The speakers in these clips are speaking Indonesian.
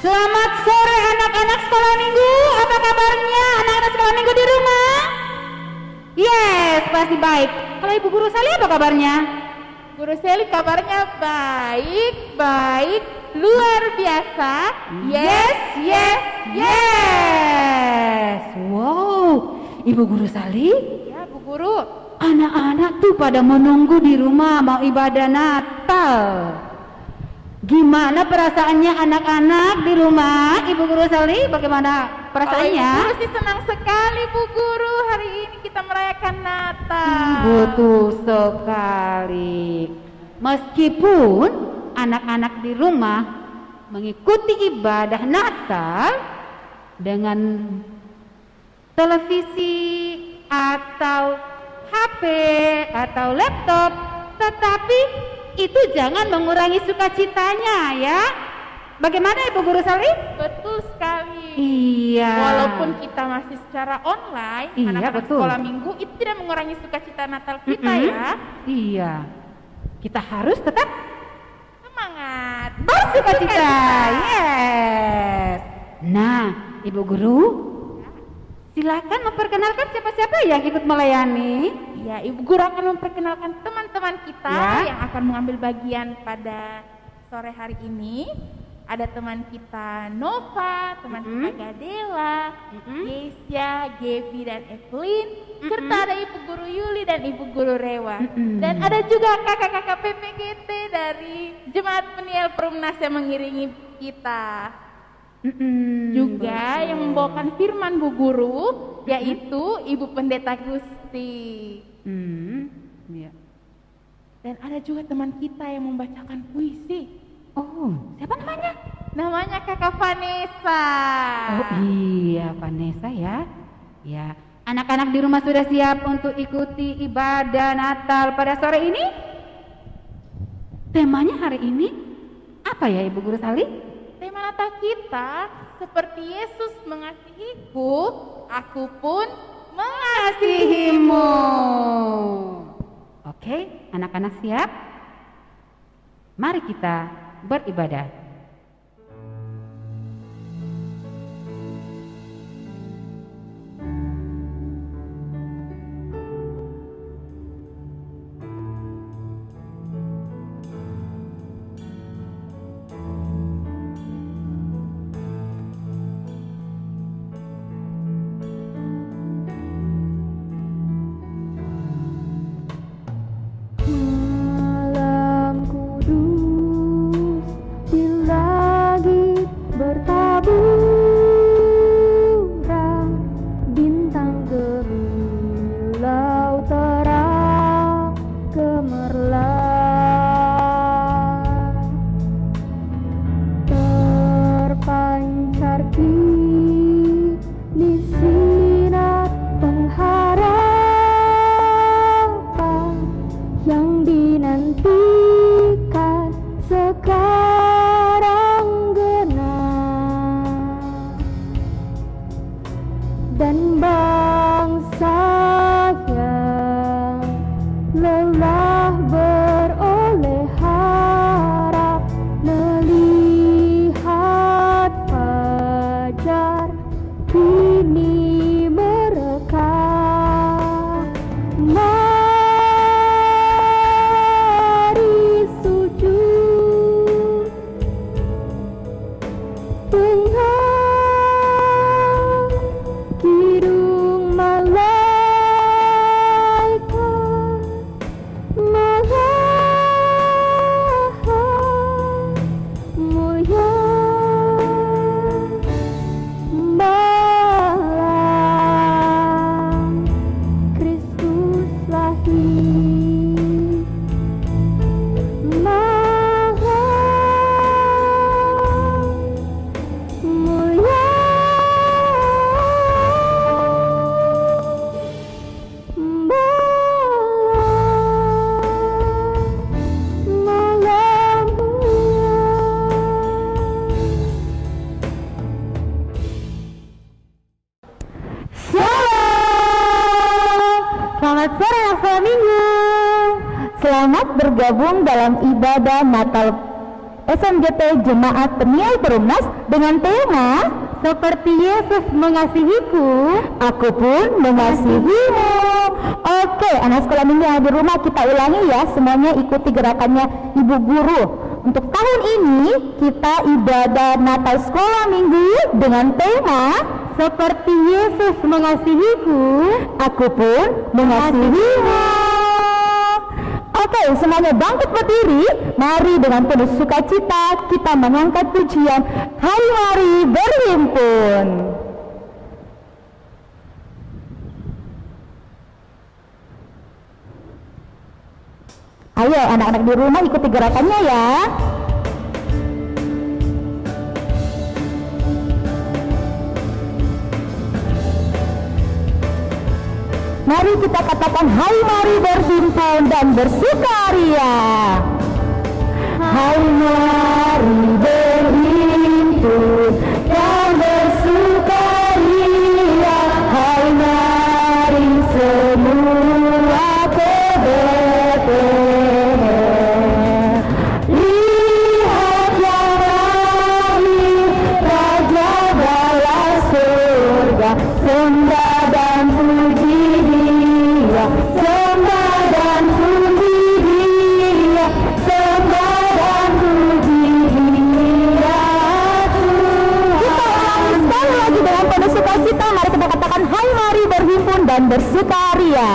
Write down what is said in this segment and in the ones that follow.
Selamat sore anak-anak sekolah minggu. Apa kabarnya anak-anak sekolah minggu di rumah? Yes, pasti baik. Kalau Ibu Guru Sally apa kabarnya? Guru Sally kabarnya baik, luar biasa. Yes. Wow, Ibu Guru Sally? Ya, Bu Guru. Anak-anak tuh pada menunggu di rumah mau ibadah Natal. Gimana perasaannya anak-anak di rumah, Ibu Guru Sally? Bagaimana perasaannya? Ibu Guru sih senang sekali, Bu Guru. Hari ini kita merayakan Natal. Betul sekali. Meskipun anak-anak di rumah mengikuti ibadah Natal dengan televisi atau HP atau laptop, tetapi itu jangan mengurangi sukacitanya ya. Bagaimana Ibu Guru Sally? Betul sekali. Iya. Walaupun kita masih secara online, Iya, anak-anak betul. sekolah minggu itu tidak mengurangi sukacita Natal kita ya. Iya. Kita harus tetap Semangat. bersukacita. Yes. Nah, Ibu Guru, silakan memperkenalkan siapa-siapa yang ikut melayani. Ya, Ibu Guru akan memperkenalkan teman-teman kita Ya. yang akan mengambil bagian pada sore hari ini. Ada teman kita Nova, teman kita Gadela, Yesia, Gaby dan Evelyn, serta ada Ibu Guru Yuli dan Ibu Guru Rewa. Dan ada juga kakak-kakak PPGT dari Jemaat Peniel Perumnas yang mengiringi kita. Juga yang membawakan firman Bu Guru, yaitu Ibu Pendeta Gusti. Iya. Dan ada juga teman kita yang membacakan puisi. Oh, siapa namanya? Namanya Kakak Vanessa. Oh iya, Vanessa ya. Ya, anak-anak di rumah sudah siap untuk ikuti ibadah Natal pada sore ini? Temanya hari ini apa ya Ibu Guru Sally? Tema Natal kita, seperti Yesus mengasihiku, aku pun mengasihimu. Oke, anak-anak siap? Mari kita beribadah. Malam kudus di langit bertaburan, bintang gemilau terang gemerlap, terpancar kini sinar pengharapan yang dinantikan sekarang genap, dan bangsa yang lelah beroleh harap melihat fajar kini merekah. Mari sujud dengar hidung malaikat, malahan mulia malam Kristus lahir. Malam mulia malam mulia. Shalom. Selamat sore anak sekolah minggu. Selamat bergabung dalam ibadah Natal SMGP Jemaat Peniel Perumnas dengan tema Seperti Yesus Mengasihiku, Aku Pun Mengasihimu. Oke, anak sekolah minggu yang di rumah, kita ulangi ya, semuanya ikuti gerakannya Ibu Guru. Untuk tahun ini kita ibadah Natal sekolah minggu dengan tema Seperti Yesus Mengasihiku, Aku Pun Mengasihimu. Oke, semuanya bangkit berdiri. Mari dengan penuh sukacita kita mengangkat pujian Hai Mari Berhimpun. Ayo anak-anak di rumah ikuti gerakannya ya. Mari kita katakan hai mari berhimpun dan bersukaria. Hai mari berhimpun dan bersukaria. Hai mari semua ke Betlehem. Lihat yang lahir Raja bala surga. Sembah dan puji Dia, sembah dan puji Dia, sembah dan puji Dia Tuhan. Kita ulangi sekali lagi dengan penuh sukacita. Mari kita katakan hai mari berhimpun dan bersukaria.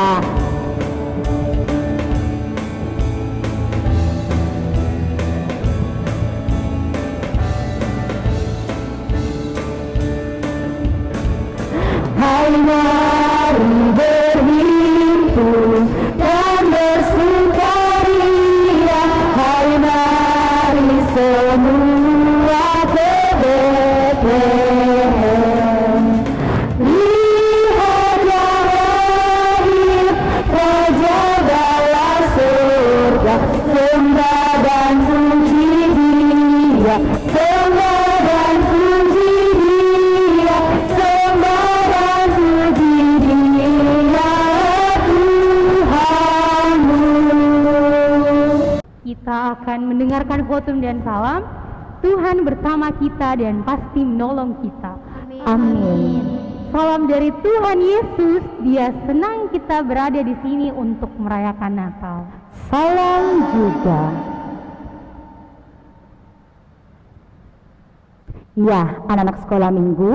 Hai mari berhimpun dan bersukaria. Hai mari semua ke Betlehem. Lihat yang lahir Raja bala surga. Sembah dan puji Dia, sembah dan puji Dia, sembah dan puji Dia Tuhanmu. Kita akan mendengarkan khotbah dan salam. Tuhan bersama kita dan pasti menolong kita. Amin. Salam dari Tuhan Yesus. Dia senang kita berada di sini untuk merayakan Natal. Salam juga. Ya, anak-anak sekolah minggu,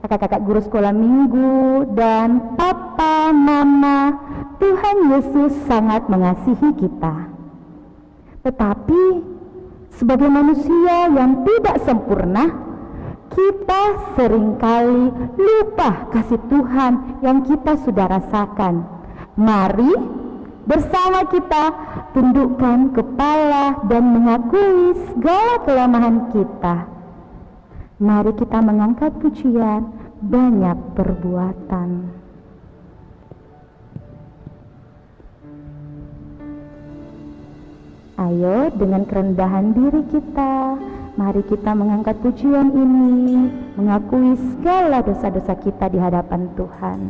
kakak-kakak guru sekolah minggu, dan papa, mama, Tuhan Yesus sangat mengasihi kita. Tetapi, sebagai manusia yang tidak sempurna, kita seringkali lupa kasih Tuhan yang kita sudah rasakan. Mari bersama kita tundukkan kepala dan mengakui segala kelemahan kita. Mari kita mengangkat pujian banyak perbuatan. Ayo dengan kerendahan diri kita, mari kita mengangkat pujian ini, mengakui segala dosa-dosa kita di hadapan Tuhan.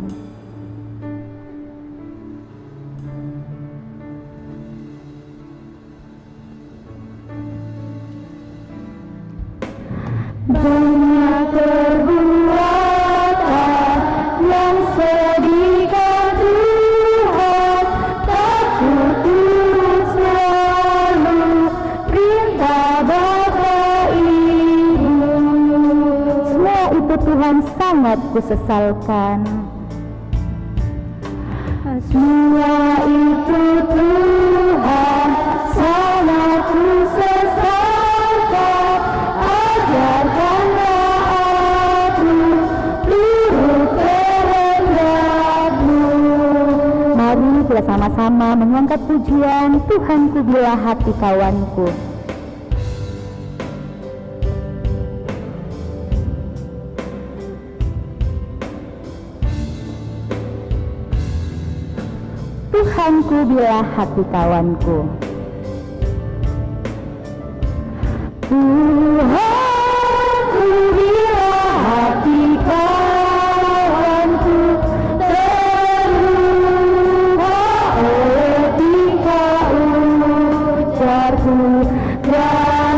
Banyak perbuatan yang sedihkan Tuhan, tak turut selalu perintah Bapa Ibu. Semua itu Tuhan sangat kusesalkan. Semua itu Tuhan sangat kusesalkan. Ajarkanlah aku turut kehendakmu. Mari kita sama-sama mengangkat pujian Tuhanku bila hati kawanku. Tuhanku bila hati kawanku. Tuhanku bila hati kawanku terubah oleh tingkah ujarku dan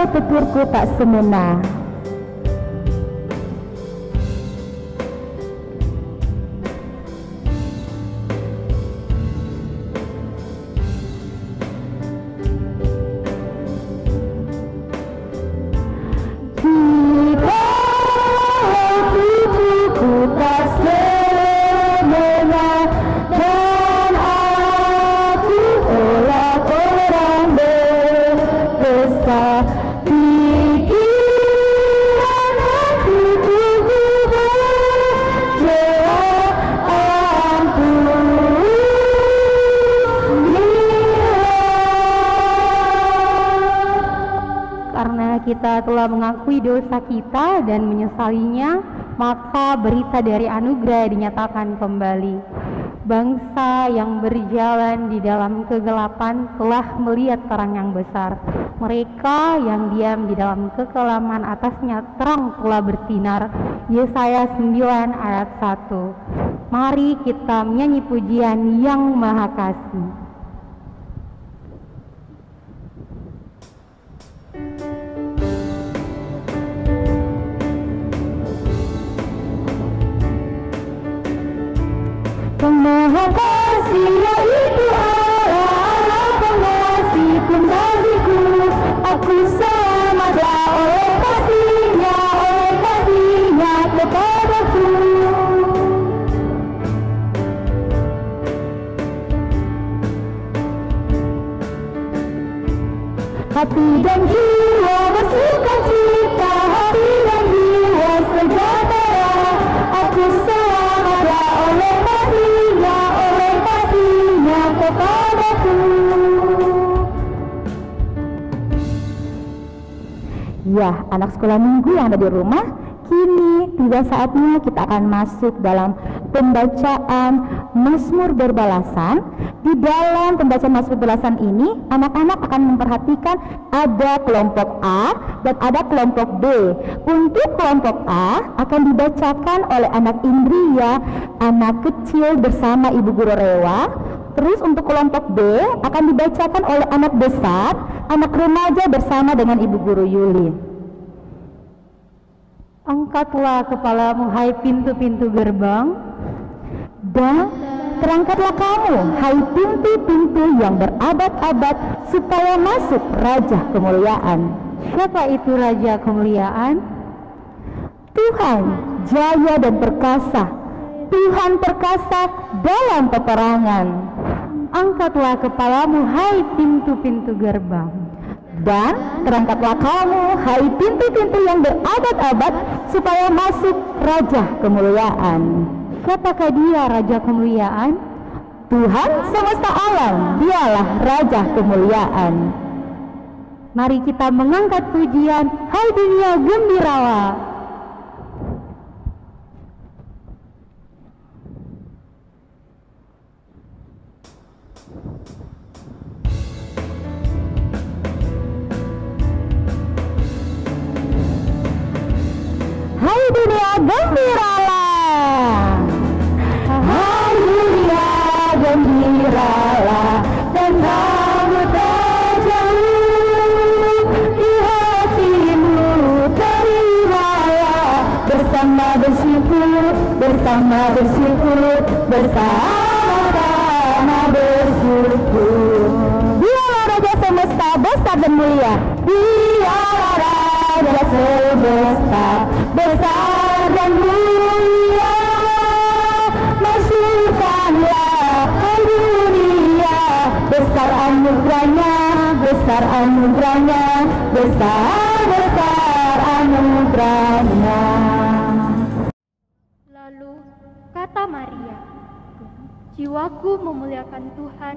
walau tuturku tak semena. Kita telah mengakui dosa kita dan menyesalinya, maka berita dari anugerah dinyatakan kembali. Bangsa yang berjalan di dalam kegelapan telah melihat terang yang besar. Mereka yang diam di dalam kekelaman atasnya terang telah bersinar. Yesaya 9 ayat 1. Mari kita menyanyi pujian yang Maha Kasih. Maha Kasih yaitu Allah pengasih pun bagiku. Aku selamatlah oleh kasihnya kepadaku. Hati dan jiwa bersukacita, hati dan jiwa sejahtera. Aku selamatlah oleh kasihnya kepadaku. Ya, anak sekolah minggu yang ada di rumah, kini tiba saatnya kita akan masuk dalam pembacaan Mazmur Berbalasan. Di dalam pembacaan Mazmur Berbalasan ini, anak-anak akan memperhatikan ada kelompok A dan ada kelompok B. Untuk kelompok A akan dibacakan oleh anak Indria, anak kecil bersama Ibu Guru Rewa. Terus untuk kelompok B akan dibacakan oleh anak besar, anak remaja bersama dengan Ibu Guru Yuli. Angkatlah kepalamu, hai pintu-pintu gerbang, dan terangkatlah kamu, hai pintu-pintu yang berabad-abad, supaya masuk Raja Kemuliaan. Siapa itu Raja Kemuliaan? Tuhan jaya dan perkasa, Tuhan perkasa dalam peperangan. Angkatlah kepalamu, hai pintu-pintu gerbang, dan terangkatlah kamu, hai pintu-pintu yang berabad-abad, supaya masuk Raja Kemuliaan. Siapakah dia Raja Kemuliaan? Tuhan semesta alam, dialah Raja Kemuliaan. Mari kita mengangkat pujian, hai dunia gembiralah. Hai dunia gembiralah, hai dunia gembiralah, dan kamu terjauh di hatimu terimalah, bersama bersyukur, bersama-sama bersyukur. Dialah Raja semesta besar dan mulia, dialah Raja semesta besar dan mulia. Masukkanlah ke dunia, besar anugerahnya, besar anugerahnya. Lalu kata Maria, jiwaku memuliakan Tuhan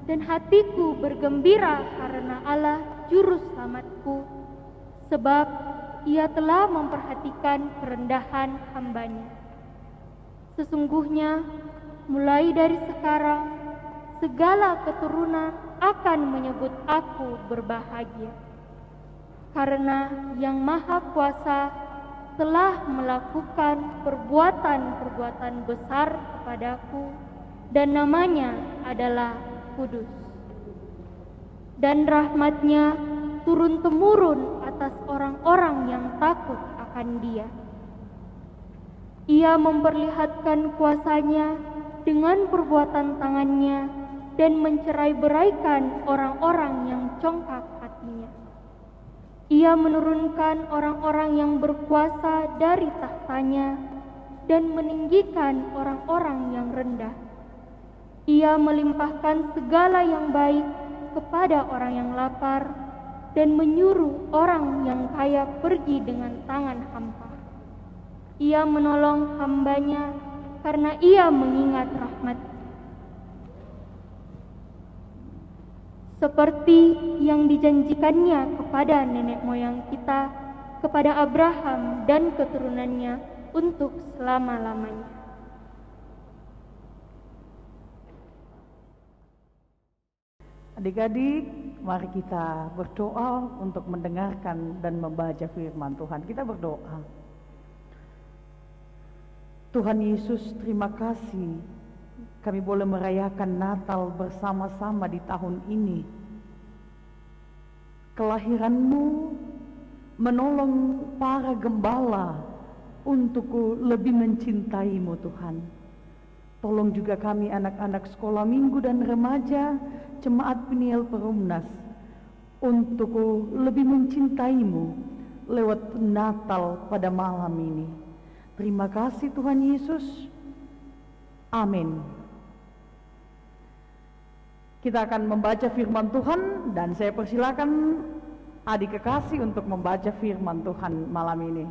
dan hatiku bergembira karena Allah Juru Selamatku, sebab Ia telah memperhatikan kerendahan hamba-Nya. Sesungguhnya mulai dari sekarang segala keturunan akan menyebut aku berbahagia, karena Yang Maha Kuasa telah melakukan perbuatan-perbuatan besar kepadaku, dan namanya adalah kudus. Dan rahmat-Nya turun-temurun atas orang-orang yang takut akan Dia. Ia memperlihatkan kuasanya dengan perbuatan tangannya dan mencerai-beraikan orang-orang yang congkak hatinya. Ia menurunkan orang-orang yang berkuasa dari tahtanya dan meninggikan orang-orang yang rendah. Ia melimpahkan segala yang baik kepada orang yang lapar dan menyuruh orang yang kaya pergi dengan tangan hampa. Ia menolong hambanya karena ia mengingat rahmat. Seperti yang dijanjikannya kepada nenek moyang kita, kepada Abraham dan keturunannya untuk selama-lamanya. Adik-adik, mari kita berdoa untuk mendengarkan dan membaca firman Tuhan. Kita berdoa. Tuhan Yesus, terima kasih kami boleh merayakan Natal bersama-sama di tahun ini. Kelahiran-Mu menolong para gembala untuk lebih mencintai-Mu, Tuhan. Tolong juga kami anak-anak sekolah minggu dan remaja Jemaat Peniel Perumnas untuk lebih mencintai-Mu lewat Natal pada malam ini. Terima kasih Tuhan Yesus. Amin. Kita akan membaca firman Tuhan dan saya persilakan adik kekasih untuk membaca firman Tuhan malam ini.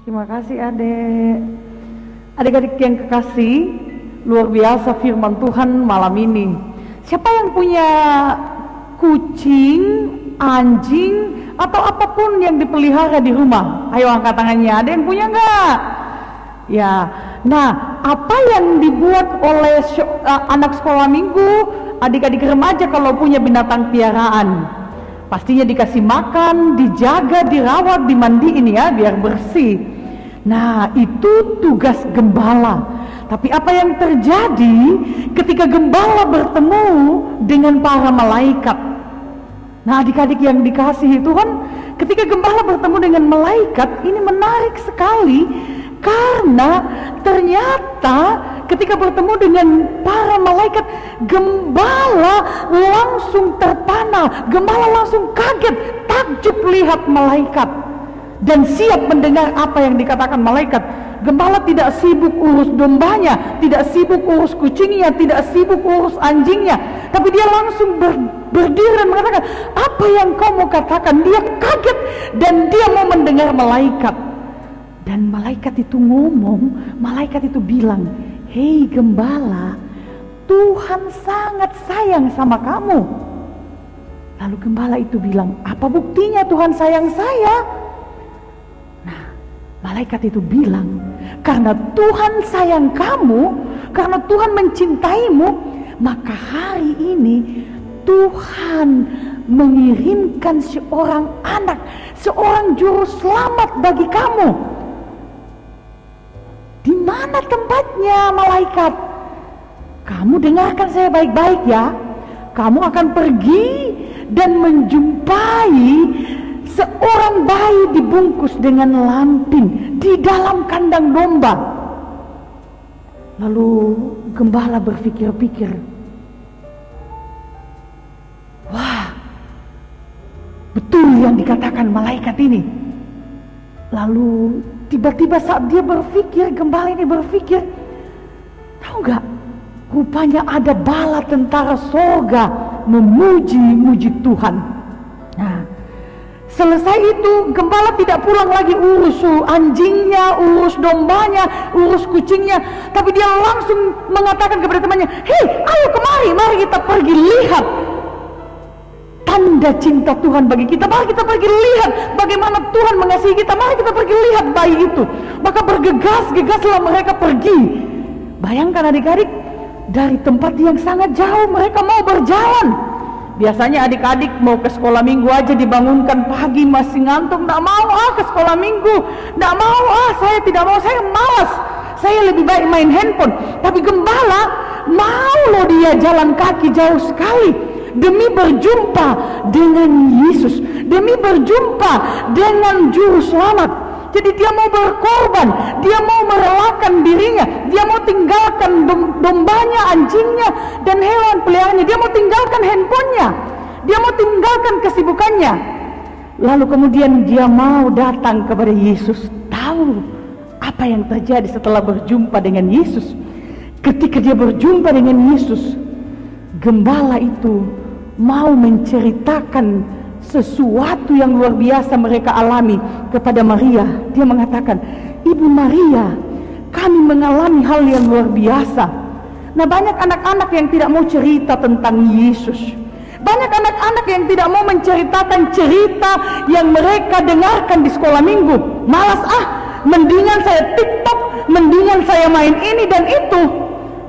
Terima kasih adik-adik yang kekasih, luar biasa firman Tuhan malam ini. Siapa yang punya kucing, anjing, atau apapun yang dipelihara di rumah? Ayo angkat tangannya, ada yang punya enggak? Ya, nah apa yang dibuat oleh anak sekolah minggu, adik-adik remaja kalau punya binatang piaraan? Pastinya dikasih makan, dijaga, dirawat, dimandiin ya, biar bersih. Nah, itu tugas gembala. Tapi apa yang terjadi ketika gembala bertemu dengan para malaikat? Nah, adik-adik yang dikasihi Tuhan, ketika gembala bertemu dengan malaikat, ini menarik sekali. Karena ternyata ketika bertemu dengan para malaikat, gembala langsung terpana, gembala langsung kaget, takjub lihat malaikat, dan siap mendengar apa yang dikatakan malaikat. Gembala tidak sibuk urus dombanya, tidak sibuk urus kucingnya, tidak sibuk urus anjingnya, tapi dia langsung berdiri dan mengatakan, apa yang kau mau katakan? Dia kaget dan dia mau mendengar malaikat. Dan malaikat itu ngomong, malaikat itu bilang, hei gembala, Tuhan sangat sayang sama kamu. Lalu gembala itu bilang, apa buktinya Tuhan sayang saya? Nah, malaikat itu bilang, karena Tuhan sayang kamu, karena Tuhan mencintaimu, maka hari ini Tuhan mengirimkan seorang anak, seorang juru selamat bagi kamu. Di mana tempatnya, malaikat? Kamu dengarkan saya baik-baik ya. Kamu akan pergi dan menjumpai seorang bayi dibungkus dengan lampin di dalam kandang domba. Lalu gembala berpikir-pikir, wah, betul yang dikatakan malaikat ini. Lalu tiba-tiba saat dia berpikir, gembala ini berpikir, tahu gak, rupanya ada bala tentara sorga memuji-muji Tuhan. Nah, selesai itu gembala tidak pulang lagi urus anjingnya, urus dombanya, urus kucingnya, tapi dia langsung mengatakan kepada temannya, hei, ayo kemari, mari kita pergi lihat tanda cinta Tuhan bagi kita. Mari kita pergi lihat bagaimana Tuhan mengasihi kita. Mari kita pergi lihat bayi itu. Maka bergegas-gegaslah mereka pergi. Bayangkan adik-adik, dari tempat yang sangat jauh mereka mau berjalan. Biasanya adik-adik mau ke sekolah minggu aja dibangunkan pagi masih ngantuk, tidak mau ke sekolah minggu, tidak mau saya tidak mau, saya malas, saya lebih baik main handphone. Tapi gembala mau loh dia jalan kaki jauh sekali demi berjumpa dengan Yesus, demi berjumpa dengan juru selamat. Jadi dia mau berkorban, dia mau merelakan dirinya, dia mau tinggalkan dombanya, anjingnya, dan hewan peliharaannya, dia mau tinggalkan handphonenya, dia mau tinggalkan kesibukannya. Lalu kemudian dia mau datang kepada Yesus. Tahu apa yang terjadi setelah berjumpa dengan Yesus? Ketika dia berjumpa dengan Yesus, gembala itu mau menceritakan sesuatu yang luar biasa mereka alami kepada Maria. Dia mengatakan, Ibu Maria, kami mengalami hal yang luar biasa. Nah, banyak anak-anak yang tidak mau cerita tentang Yesus. Banyak anak-anak yang tidak mau menceritakan cerita yang mereka dengarkan di sekolah minggu. Malas mendingan saya TikTok, mendingan saya main ini dan itu.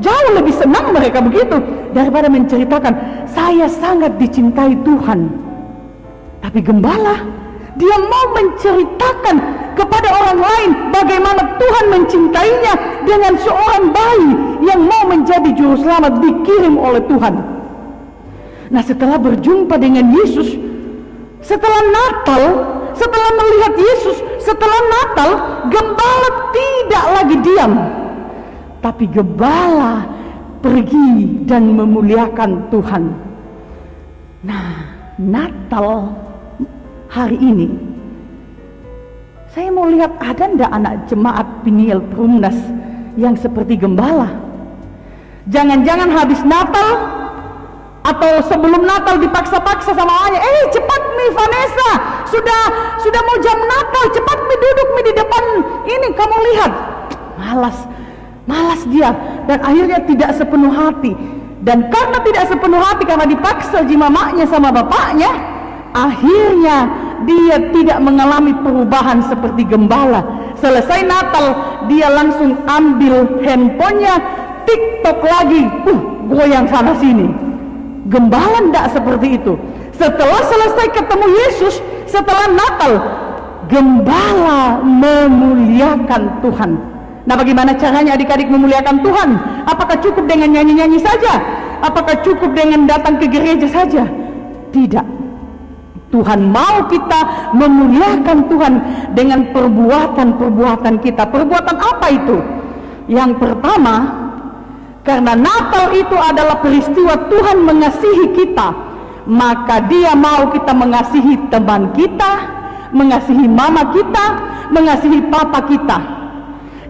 Jauh lebih senang mereka begitu daripada menceritakan, saya sangat dicintai Tuhan. Tapi gembala, dia mau menceritakan kepada orang lain bagaimana Tuhan mencintainya dengan seorang bayi yang mau menjadi juru selamat dikirim oleh Tuhan. Nah, setelah berjumpa dengan Yesus, setelah Natal, setelah melihat Yesus, setelah Natal, gembala tidak lagi diam, tapi gembala pergi dan memuliakan Tuhan. Nah, Natal hari ini, saya mau lihat ada ndak anak jemaat Peniel Perumnas yang seperti gembala. Jangan-jangan habis Natal atau sebelum Natal dipaksa-paksa sama ayahnya, cepat Mi Vanessa, sudah mau jam Natal, cepat Mi duduk Mi di depan ini, kamu lihat. Malas dia, dan akhirnya tidak sepenuh hati. Dan karena tidak sepenuh hati, karena dipaksa ji mamanya sama bapaknya, akhirnya dia tidak mengalami perubahan seperti gembala. Selesai Natal, dia langsung ambil handphonenya, TikTok lagi, goyang sana sini. Gembala tidak seperti itu. Setelah selesai ketemu Yesus, setelah Natal, gembala memuliakan Tuhan. Nah, bagaimana caranya adik-adik memuliakan Tuhan? Apakah cukup dengan nyanyi-nyanyi saja? Apakah cukup dengan datang ke gereja saja? Tidak. Tuhan mau kita memuliakan Tuhan dengan perbuatan-perbuatan kita. Perbuatan apa itu? Yang pertama, karena Natal itu adalah peristiwa Tuhan mengasihi kita, maka Dia mau kita mengasihi teman kita, mengasihi mama kita, mengasihi papa kita.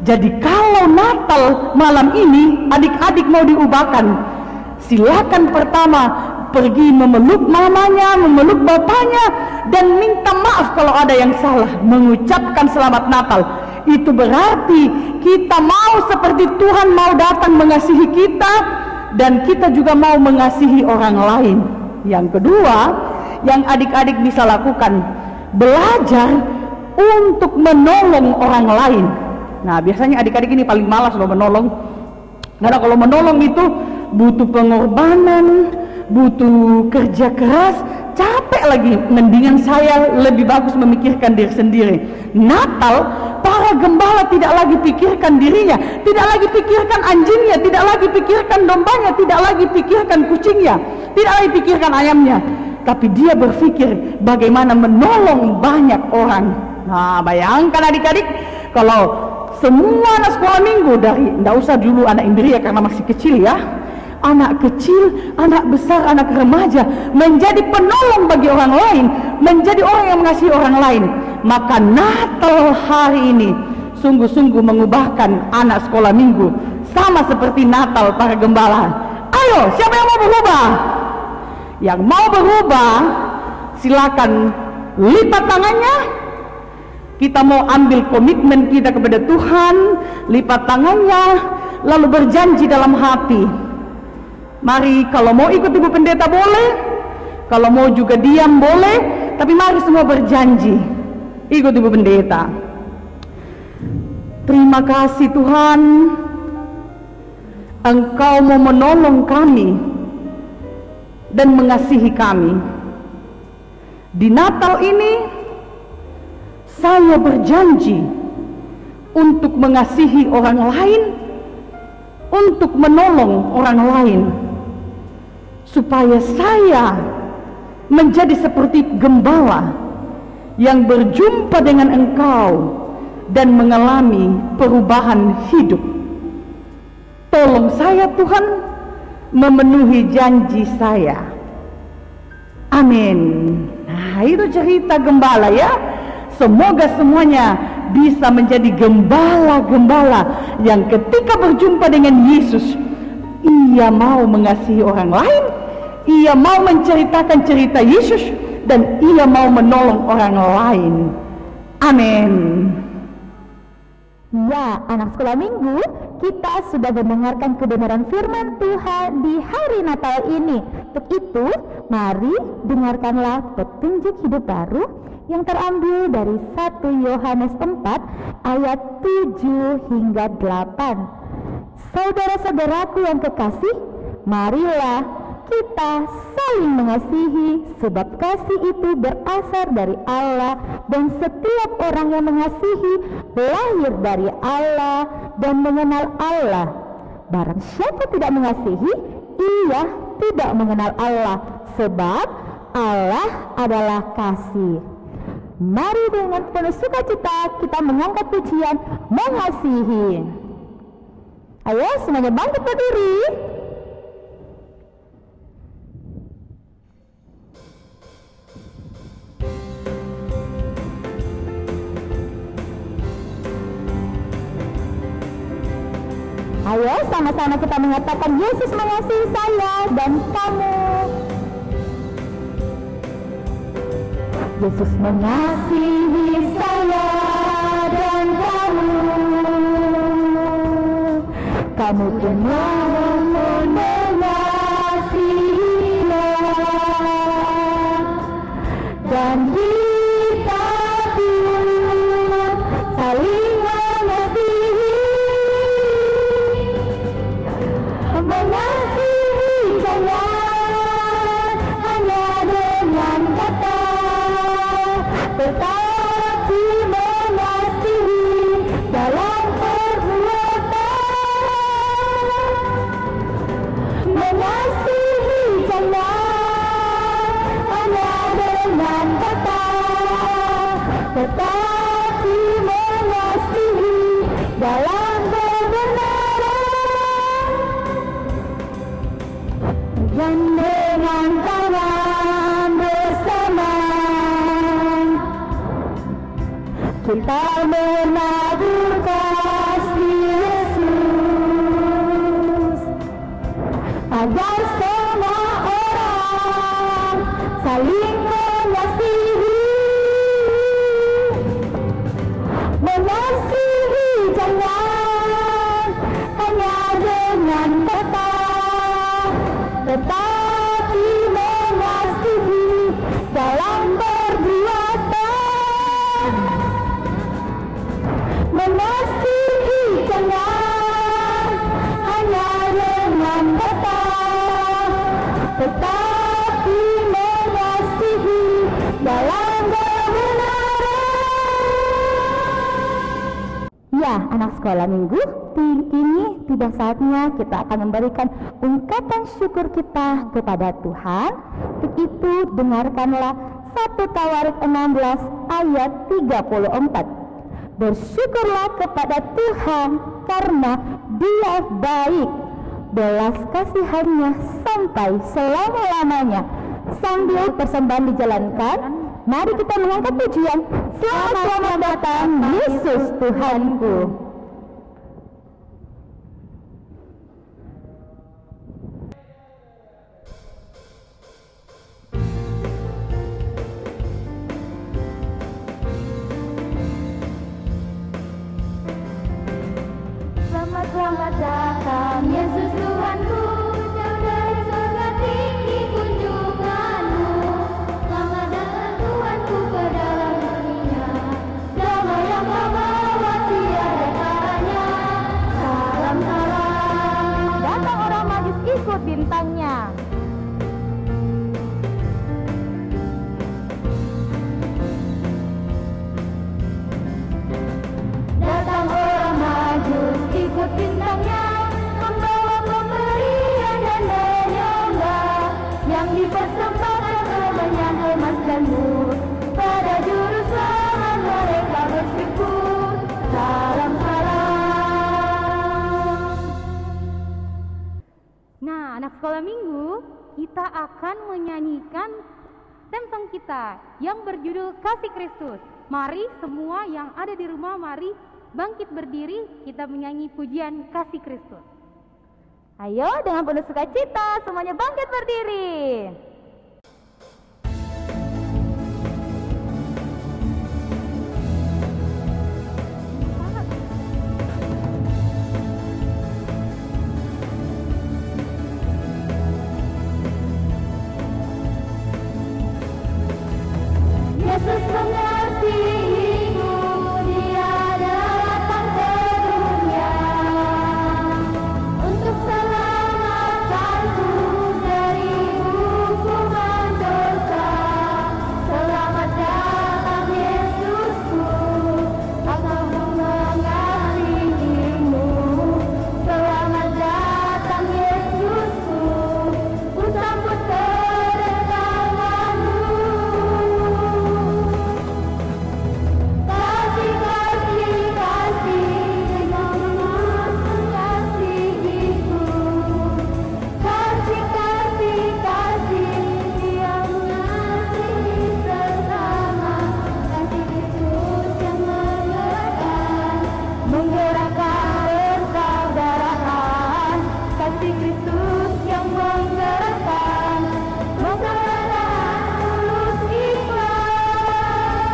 Jadi kalau Natal malam ini adik-adik mau diubahkan, silakan pertama pergi memeluk mamanya, memeluk bapaknya, dan minta maaf kalau ada yang salah, mengucapkan selamat Natal. Itu berarti kita mau seperti Tuhan mau datang mengasihi kita, dan kita juga mau mengasihi orang lain. Yang kedua, yang adik-adik bisa lakukan, belajar untuk menolong orang lain. Nah, biasanya adik-adik ini paling malas loh menolong. Karena kalau menolong itu butuh pengorbanan, butuh kerja keras, capek lagi. Mendingan saya lebih bagus memikirkan diri sendiri. Natal, para gembala tidak lagi pikirkan dirinya, tidak lagi pikirkan anjingnya, tidak lagi pikirkan dombanya, tidak lagi pikirkan kucingnya, tidak lagi pikirkan ayamnya, tapi dia berpikir bagaimana menolong banyak orang. Nah, bayangkan adik-adik, kalau semua anak sekolah minggu, dari tidak usah dulu anak Indria karena masih kecil ya, anak kecil, anak besar, anak remaja, menjadi penolong bagi orang lain, menjadi orang yang mengasihi orang lain, maka Natal hari ini sungguh-sungguh mengubahkan anak sekolah minggu sama seperti Natal para gembala. Ayo, siapa yang mau berubah? Yang mau berubah, silakan lipat tangannya. Kita mau ambil komitmen kita kepada Tuhan, lipat tangannya, lalu berjanji dalam hati. Mari, kalau mau ikut Ibu Pendeta boleh, kalau mau juga diam boleh, tapi mari semua berjanji ikut Ibu Pendeta. Terima kasih Tuhan, Engkau mau menolong kami dan mengasihi kami. Di Natal ini saya berjanji untuk mengasihi orang lain, untuk menolong orang lain, supaya saya menjadi seperti gembala yang berjumpa dengan Engkau dan mengalami perubahan hidup. Tolong saya Tuhan memenuhi janji saya. Amin. Nah, itu cerita gembala ya. Semoga semuanya bisa menjadi gembala-gembala yang ketika berjumpa dengan Yesus, ia mau mengasihi orang lain, ia mau menceritakan cerita Yesus, dan ia mau menolong orang lain. Amin. Ya, anak sekolah minggu, kita sudah mendengarkan kebenaran firman Tuhan di hari Natal ini. Untuk itu, mari dengarkanlah petunjuk hidup baru yang terambil dari 1 Yohanes 4 ayat 7 hingga 8. Saudara-saudaraku yang kekasih, marilah kita saling mengasihi, sebab kasih itu berasal dari Allah, dan setiap orang yang mengasihi lahir dari Allah dan mengenal Allah. Barang siapa tidak mengasihi, ia tidak mengenal Allah, sebab Allah adalah kasih. Mari dengan penuh sukacita kita mengangkat pujian mengasihi. Ayo semuanya bangkit berdiri. Ayo sama-sama kita mengatakan, Yesus mengasihi saya dan kamu. Yesus mengasihi saya dan kamu. Kamu pun mengasihinya, dan kita pun saling mengasihi. Mengasihi jangan hanya dengan tetapi mengasihi dalam kebenaran. Ya, anak sekolah minggu, kini tiba saatnya kita akan memberikan ungkapan syukur kita kepada Tuhan. Untuk itu dengarkanlah 1 Tawarik 16 ayat 34. Bersyukurlah kepada Tuhan karena Dia baik, belas kasihannya sampai selama-lamanya. Sambil persembahan dijalankan, mari kita mengangkat pujian Selamat datang Yesus Tuhanku. Selamat datang Yesus Tuhanku, jauh dari surga tinggi kunjunganmu. Selamat datang Tuhanku ke dalam dunia, damai yang membawa tiada taranya. Salam salam. Datang orang majus ikut bintangnya. Datang orang majus ikut bintangnya, membawa pemberian dan menyembah yang dipersembahkan kebanyakan emas dan mur. Pada juru selamat mereka bersyukur. Salam salam. Nah, anak sekolah minggu, kita akan menyanyikan theme song kita yang berjudul Kasih Kristus. Mari semua yang ada di rumah, mari bangkit berdiri, kita menyanyi pujian Kasih Kristus. Ayo dengan penuh sukacita semuanya bangkit berdiri. Yesus mengasihiku, Dia datang ke dunia untuk selamatkanku dari hukuman dosa. Selamat datang Yesusku, aku mengasihimu. Selamat datang Yesusku, ku sambut kedatanganmu. Kasih, kasih, kasih, Engkau mengasihiku. Kasih, kasih, kasih, Dia mengasihi sesama. Kasih Kristus yang menggerakkan persaudaraan. Kasih Kristus yang menggerakkan persaudaraan tulus ikhlas.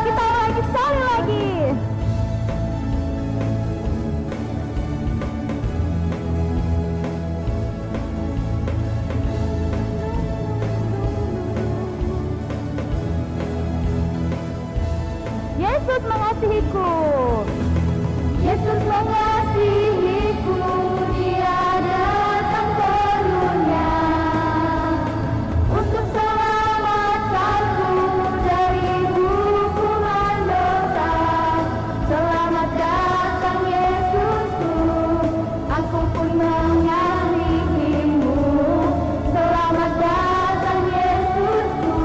Kita lagi sekali lagi. Yesus mengasihiku. Yesus mengasihiku, Dia datang ke dunia untuk selamatkanku dari hukuman dosa. Selamat datang Yesusku, aku pun mengasihimu. Selamat datang Yesusku,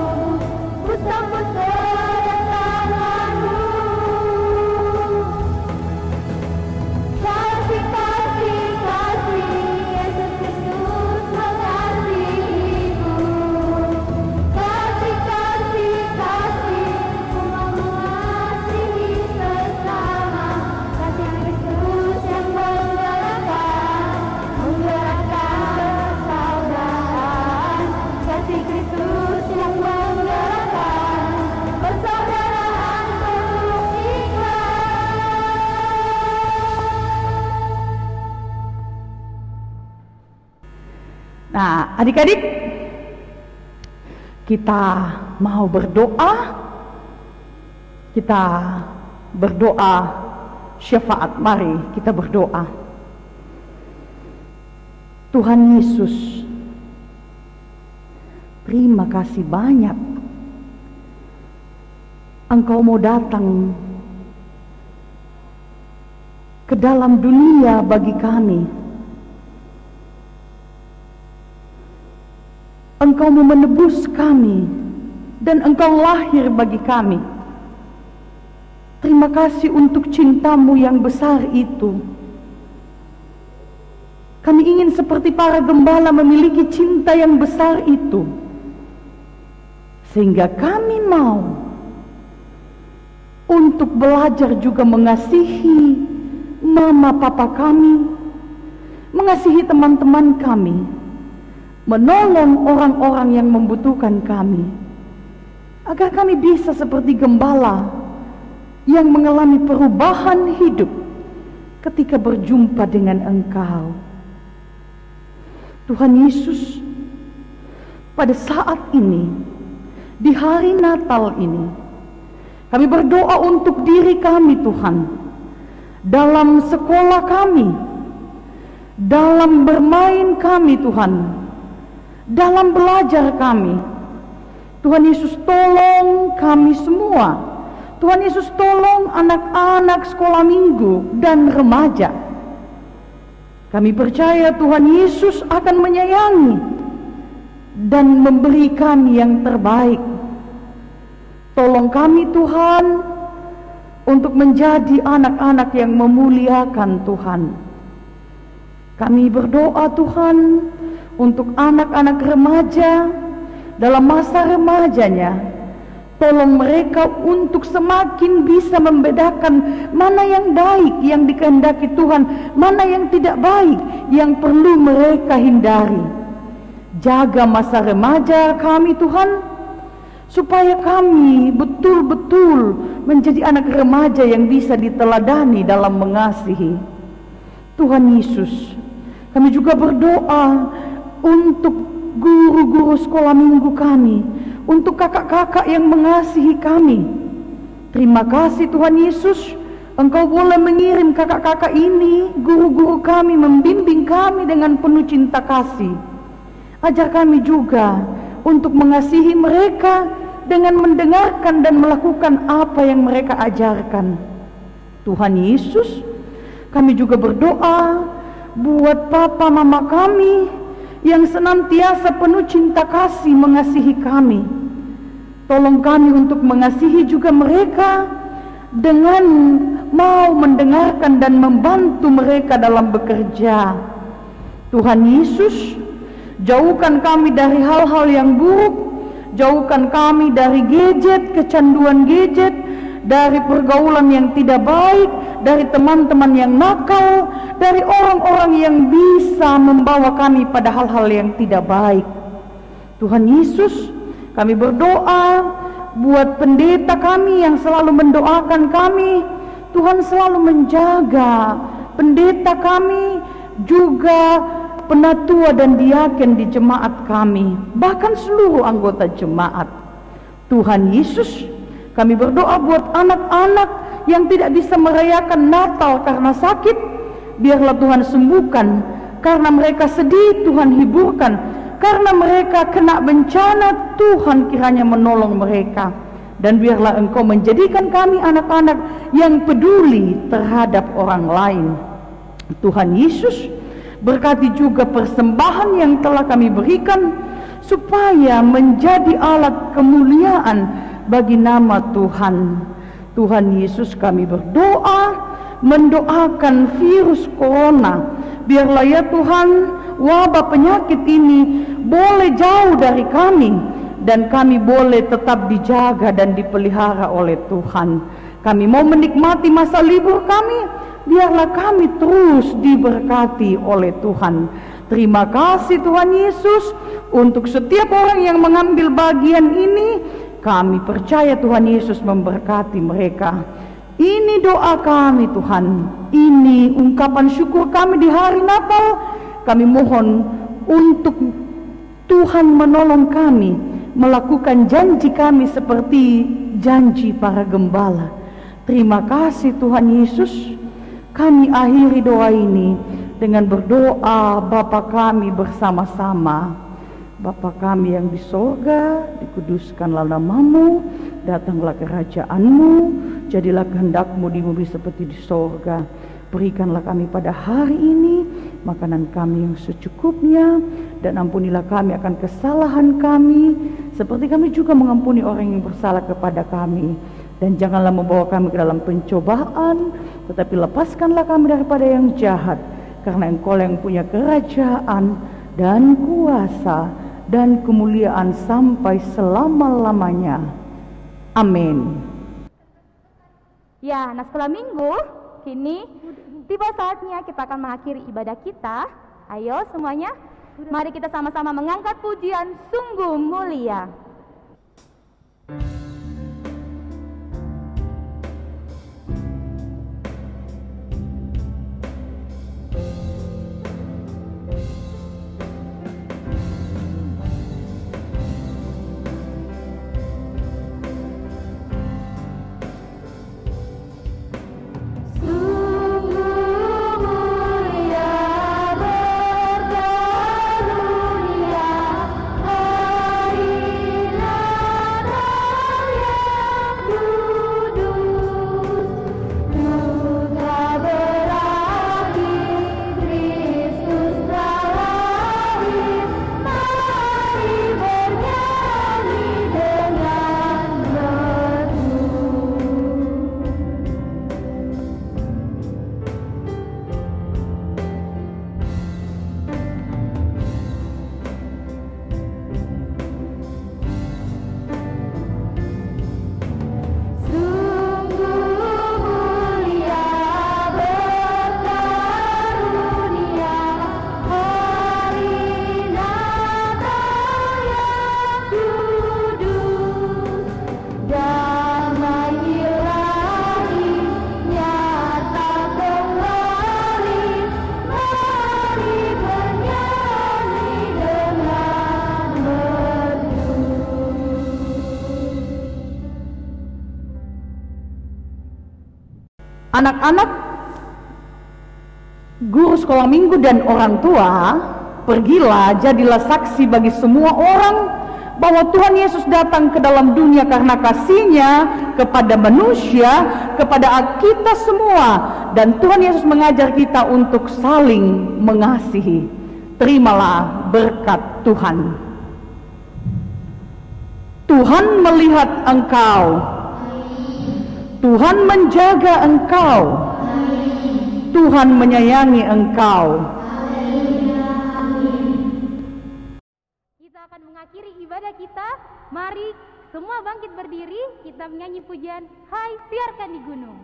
ku sambut kedatanganmu. Kasih, kasih, kasih, Yesus Kristus mengasihiku. Kasih, kasih, kasih, ku mau mengasihi sesama. Kasih Kristus yang menggerakkan persaudaraan. Kasih Kristus yang menggerakkan persaudaraan penuh ikhlas. Nah, adik-adik, kita mau berdoa. Kita berdoa syafaat. Mari kita berdoa. Tuhan Yesus, Terima kasih banyak. Engkau mau datang ke dalam dunia bagi kami. Engkau mau menebus kami dan Engkau lahir bagi kami. Terima kasih untuk cintamu yang besar itu. Kami ingin seperti para gembala memiliki cinta yang besar itu, sehingga kami mau untuk belajar juga mengasihi mama papa kami, mengasihi teman-teman kami, menolong orang-orang yang membutuhkan kami, agar kami bisa seperti gembala yang mengalami perubahan hidup ketika berjumpa dengan Engkau. Tuhan Yesus, pada saat ini, di hari Natal ini, kami berdoa untuk diri kami Tuhan, dalam sekolah kami, dalam bermain kami Tuhan, dalam belajar kami. Tuhan Yesus, tolong kami semua. Tuhan Yesus, tolong anak-anak sekolah minggu dan remaja. Kami percaya Tuhan Yesus akan menyayangi dan memberi kami yang terbaik. Tolong kami Tuhan untuk menjadi anak-anak yang memuliakan Tuhan. Kami berdoa Tuhan untuk anak-anak remaja dalam masa remajanya. Tolong mereka untuk semakin bisa membedakan mana yang baik yang dikehendaki Tuhan, mana yang tidak baik yang perlu mereka hindari. Jaga masa remaja kami Tuhan, supaya kami betul-betul menjadi anak remaja yang bisa diteladani dalam mengasihi. Tuhan Yesus, kami juga berdoa untuk guru-guru sekolah minggu kami, untuk kakak-kakak yang mengasihi kami. Terima kasih Tuhan Yesus, Engkau boleh mengirim kakak-kakak ini, guru-guru kami, membimbing kami dengan penuh cinta kasih. Ajar kami juga untuk mengasihi mereka dengan mendengarkan dan melakukan apa yang mereka ajarkan. Tuhan Yesus, kami juga berdoa buat papa mama kami yang senantiasa penuh cinta kasih mengasihi kami. Tolong kami untuk mengasihi juga mereka dengan mau mendengarkan dan membantu mereka dalam bekerja. Tuhan Yesus, jauhkan kami dari hal-hal yang buruk, jauhkan kami dari gadget, kecanduan gadget, dari pergaulan yang tidak baik, dari teman-teman yang nakal, dari orang-orang yang bisa membawa kami pada hal-hal yang tidak baik. Tuhan Yesus, kami berdoa buat pendeta kami yang selalu mendoakan kami. Tuhan selalu menjaga pendeta kami, juga penatua dan diaken di jemaat kami, bahkan seluruh anggota jemaat. Tuhan Yesus, kami berdoa buat anak-anak yang tidak bisa merayakan Natal karena sakit. Biarlah Tuhan sembuhkan. Karena mereka sedih, Tuhan hiburkan. Karena mereka kena bencana, Tuhan kiranya menolong mereka. Dan biarlah Engkau menjadikan kami anak-anak yang peduli terhadap orang lain. Tuhan Yesus, berkati juga persembahan yang telah kami berikan, supaya menjadi alat kemuliaan bagi nama Tuhan. Tuhan Yesus, kami berdoa, mendoakan virus corona, biarlah ya Tuhan, wabah penyakit ini boleh jauh dari kami, dan kami boleh tetap dijaga dan dipelihara oleh Tuhan. Kami mau menikmati masa libur kami, biarlah kami terus diberkati oleh Tuhan. Terima kasih Tuhan Yesus untuk setiap orang yang mengambil bagian ini. Kami percaya Tuhan Yesus memberkati mereka. Ini doa kami Tuhan, ini ungkapan syukur kami di hari Natal. Kami mohon untuk Tuhan menolong kami melakukan janji kami seperti janji para gembala. Terima kasih Tuhan Yesus. Kami akhiri doa ini dengan berdoa Bapa kami bersama-sama. Bapa kami yang di sorga, dikuduskanlah namamu, datanglah kerajaanmu, jadilah kehendak-Mu di bumi seperti di sorga. Berikanlah kami pada hari ini makanan kami yang secukupnya, dan ampunilah kami akan kesalahan kami, seperti kami juga mengampuni orang yang bersalah kepada kami. Dan janganlah membawa kami ke dalam pencobaan, tetapi lepaskanlah kami daripada yang jahat, karena Engkau yang punya kerajaan dan kuasa dan kemuliaan sampai selama-lamanya. Amin. Ya, anak sekolah minggu, kini tiba saatnya kita akan mengakhiri ibadah kita. Ayo semuanya, mari kita sama-sama mengangkat pujian Sungguh Mulia. Anak-anak, guru sekolah minggu dan orang tua, pergilah jadilah saksi bagi semua orang bahwa Tuhan Yesus datang ke dalam dunia karena kasih-Nya kepada manusia, kepada kita semua, dan Tuhan Yesus mengajar kita untuk saling mengasihi. Terimalah berkat Tuhan. Tuhan melihat engkau, Tuhan menjaga engkau, Tuhan menyayangi engkau. Kita akan mengakhiri ibadah kita. Mari semua bangkit berdiri, kita menyanyi pujian Hai Siarkan di Gunung.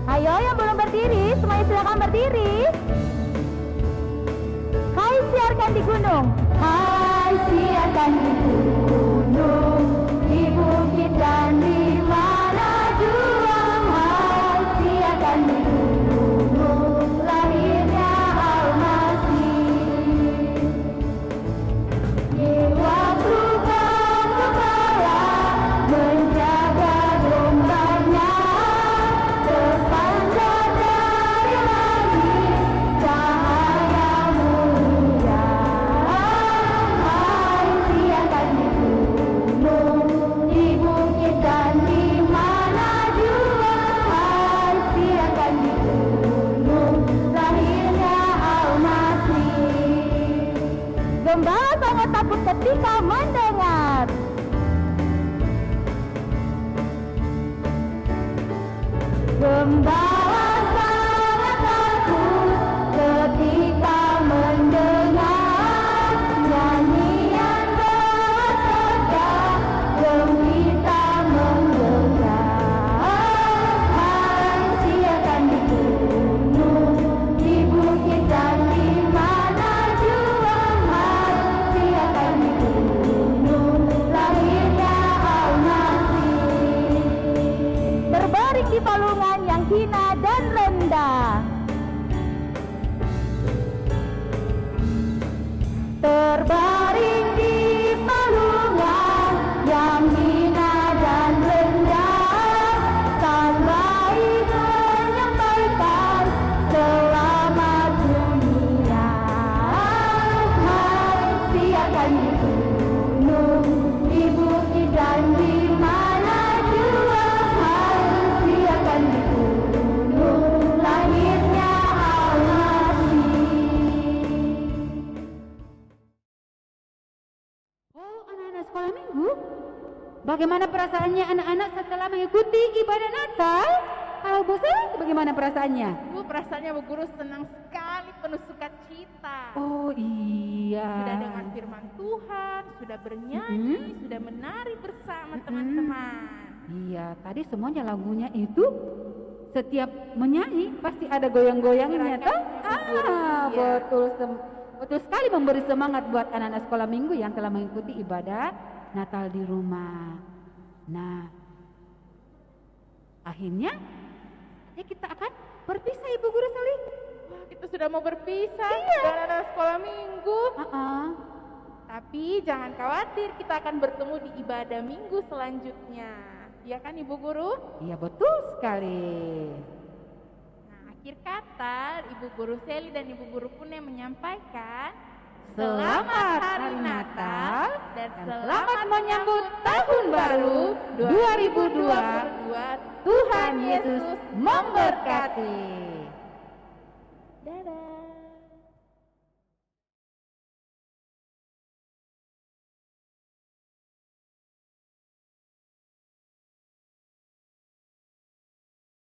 Ayo yang belum berdiri, semuanya silakan berdiri. Hai siarkan di gunung. Hai siarkan di gunung, di bukit dan di mana jua. Hai siarkan di gunung, lahirnya Al-Masih. Di waktu gembala menjaga dombanya, sepanjang dari langit cahaya mulia. Hai siarkan di gunung, di bukit dan di mana jua. Hai siarkan di gunung, lahirnya Al-Masih. Gembala sangat takut ketika mendengar Gembala sangat takut ketika mendengar nyanyian doa serta gembira menggelegar. Hai siarkan di gunung, di bukit dan di mana jua. Hai siarkan di gunung, lahirnya Al-Masih. Berbaring di palungan yang hina dan rendah, terbaring di palungan yang hina dan rendah, sang bayi menyampaikan bagaimana perasaannya anak-anak setelah mengikuti ibadah Natal? Kalau Bu Sally, bagaimana perasaannya? Perasaannya Bu Guru senang sekali, penuh sukacita. Oh iya. Sudah dengar firman Tuhan, sudah bernyanyi, sudah menari bersama teman-teman. Iya, tadi semuanya lagunya itu setiap menyanyi pasti ada goyang-goyangnya toh? Iya. Betul sekali, memberi semangat buat anak-anak sekolah minggu yang telah mengikuti ibadah Natal di rumah. Nah, akhirnya kita akan berpisah Ibu Guru Sally. Wah, kita sudah mau berpisah dengan anak sekolah minggu. Tapi jangan khawatir, kita akan bertemu di ibadah minggu selanjutnya. Iya kan Ibu Guru? Iya betul sekali. Nah, akhir kata Ibu Guru Sally dan Ibu Guru Pune menyampaikan Selamat Hari Natal dan selamat menyambut Tahun Baru 2022. Tuhan Yesus memberkati. Dadah.